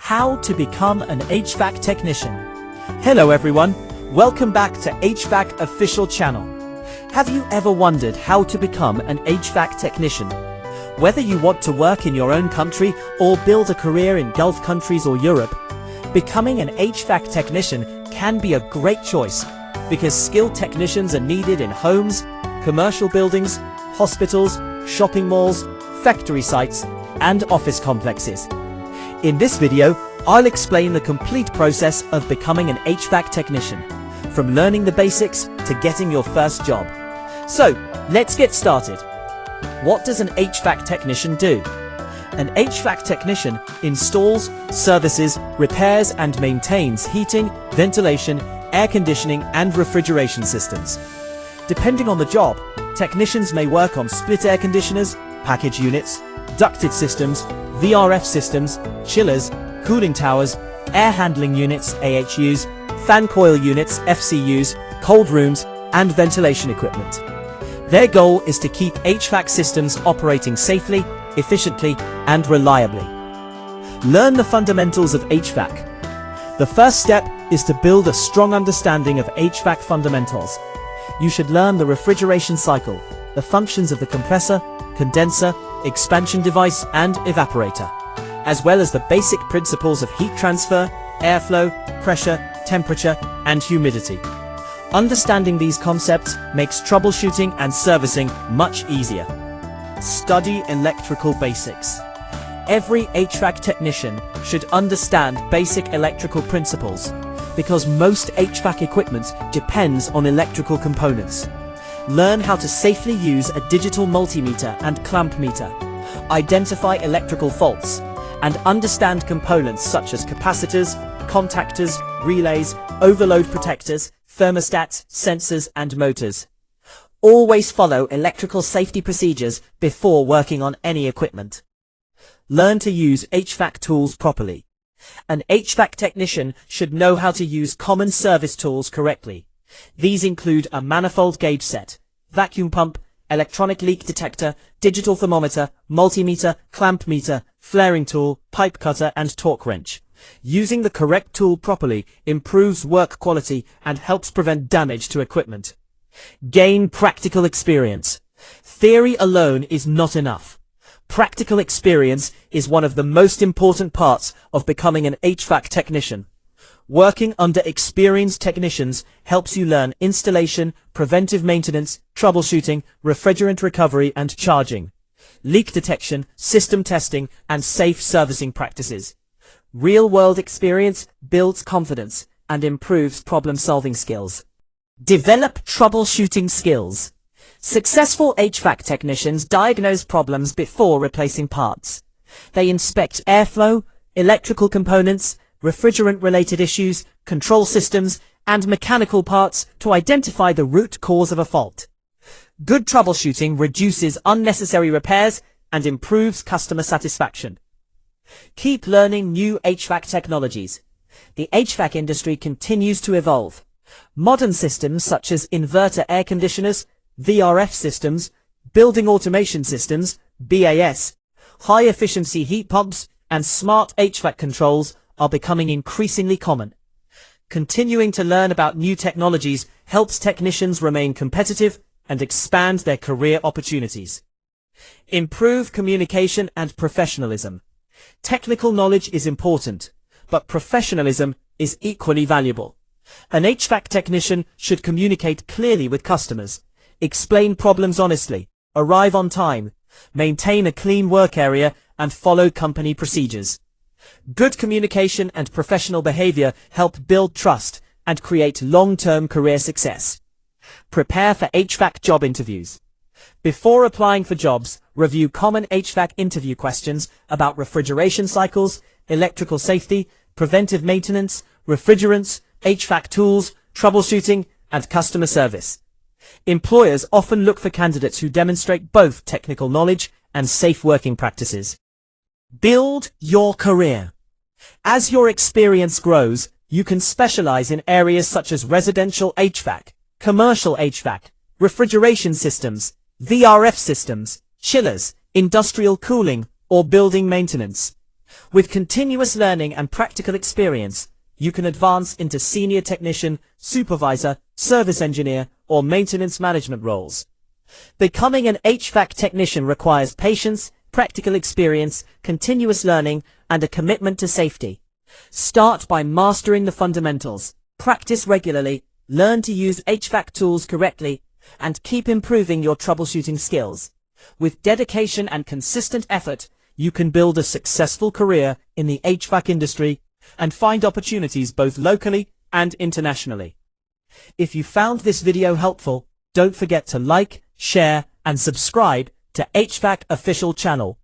How to become an HVAC technician. Hello everyone, welcome back to HVAC official channel. Have you ever wondered how to become an HVAC technician? Whether you want to work in your own country or build a career in Gulf countries or Europe, becoming an HVAC technician can be a great choice because skilled technicians are needed in homes, commercial buildings, hospitals, shopping malls, factory sites, and office complexes. In this video, I'll explain the complete process of becoming an HVAC technician, from learning the basics to getting your first job. So, let's get started. What does an HVAC technician do? An HVAC technician installs, services, repairs and maintains heating, ventilation, air conditioning and refrigeration systems. Depending on the job, technicians may work on split air conditioners, package units, ducted systems, VRF systems, chillers, cooling towers, air handling units AHUs, fan coil units FCUs, cold rooms, and ventilation equipment. Their goal is to keep HVAC systems operating safely, efficiently, and reliably. Learn the fundamentals of HVAC. The first step is to build a strong understanding of HVAC fundamentals. You should learn the refrigeration cycle, the functions of the compressor, condenser, expansion device, and evaporator, as well as the basic principles of heat transfer, airflow, pressure, temperature, and humidity. Understanding these concepts makes troubleshooting and servicing much easier. Study electrical basics. Every HVAC technician should understand basic electrical principles because most HVAC equipment depends on electrical components. Learn how to safely use a digital multimeter and clamp meter, identify electrical faults, and understand components such as capacitors, contactors, relays, overload protectors, thermostats, sensors, and motors. Always follow electrical safety procedures before working on any equipment. Learn to use HVAC tools properly. An HVAC technician should know how to use common service tools correctly. These include a manifold gauge set, vacuum pump, electronic leak detector, digital thermometer, multimeter, clamp meter, flaring tool, pipe cutter, and torque wrench. Using the correct tool properly improves work quality and helps prevent damage to equipment. Gain practical experience. Theory alone is not enough. Practical experience is one of the most important parts of becoming an HVAC technician. Working under experienced technicians helps you learn installation, preventive maintenance, troubleshooting, refrigerant recovery and charging, leak detection, system testing, and safe servicing practices. Real-world experience builds confidence and improves problem-solving skills. Develop troubleshooting skills. Successful HVAC technicians diagnose problems before replacing parts. They inspect airflow, electrical components, refrigerant-related issues, control systems, and mechanical parts to identify the root cause of a fault. Good troubleshooting reduces unnecessary repairs and improves customer satisfaction. Keep learning new HVAC technologies. The HVAC industry continues to evolve. Modern systems such as inverter air conditioners, VRF systems, building automation systems, BAS, high-efficiency heat pumps, and smart HVAC controls are becoming increasingly common. Continuing to learn about new technologies helps technicians remain competitive and expand their career opportunities. Improve communication and professionalism. Technical knowledge is important, but professionalism is equally valuable. An HVAC technician should communicate clearly with customers, explain problems honestly, arrive on time, maintain a clean work area, and follow company procedures. Good communication and professional behavior help build trust and create long-term career success. Prepare for HVAC job interviews. Before applying for jobs, review common HVAC interview questions about refrigeration cycles, electrical safety, preventive maintenance, refrigerants, HVAC tools, troubleshooting, and customer service. Employers often look for candidates who demonstrate both technical knowledge and safe working practices. Build your career. As your experience grows, you can specialize in areas such as residential HVAC, commercial HVAC, refrigeration systems, VRF systems, chillers, industrial cooling, or building maintenance. With continuous learning and practical experience, you can advance into senior technician, supervisor, service engineer, or maintenance management roles. Becoming an HVAC technician requires patience, practical experience, continuous learning, and a commitment to safety. Start by mastering the fundamentals, practice regularly, learn to use HVAC tools correctly, and keep improving your troubleshooting skills. With dedication and consistent effort, you can build a successful career in the HVAC industry and find opportunities both locally and internationally. If you found this video helpful, don't forget to like, share, and subscribe to HVAC Official Channel.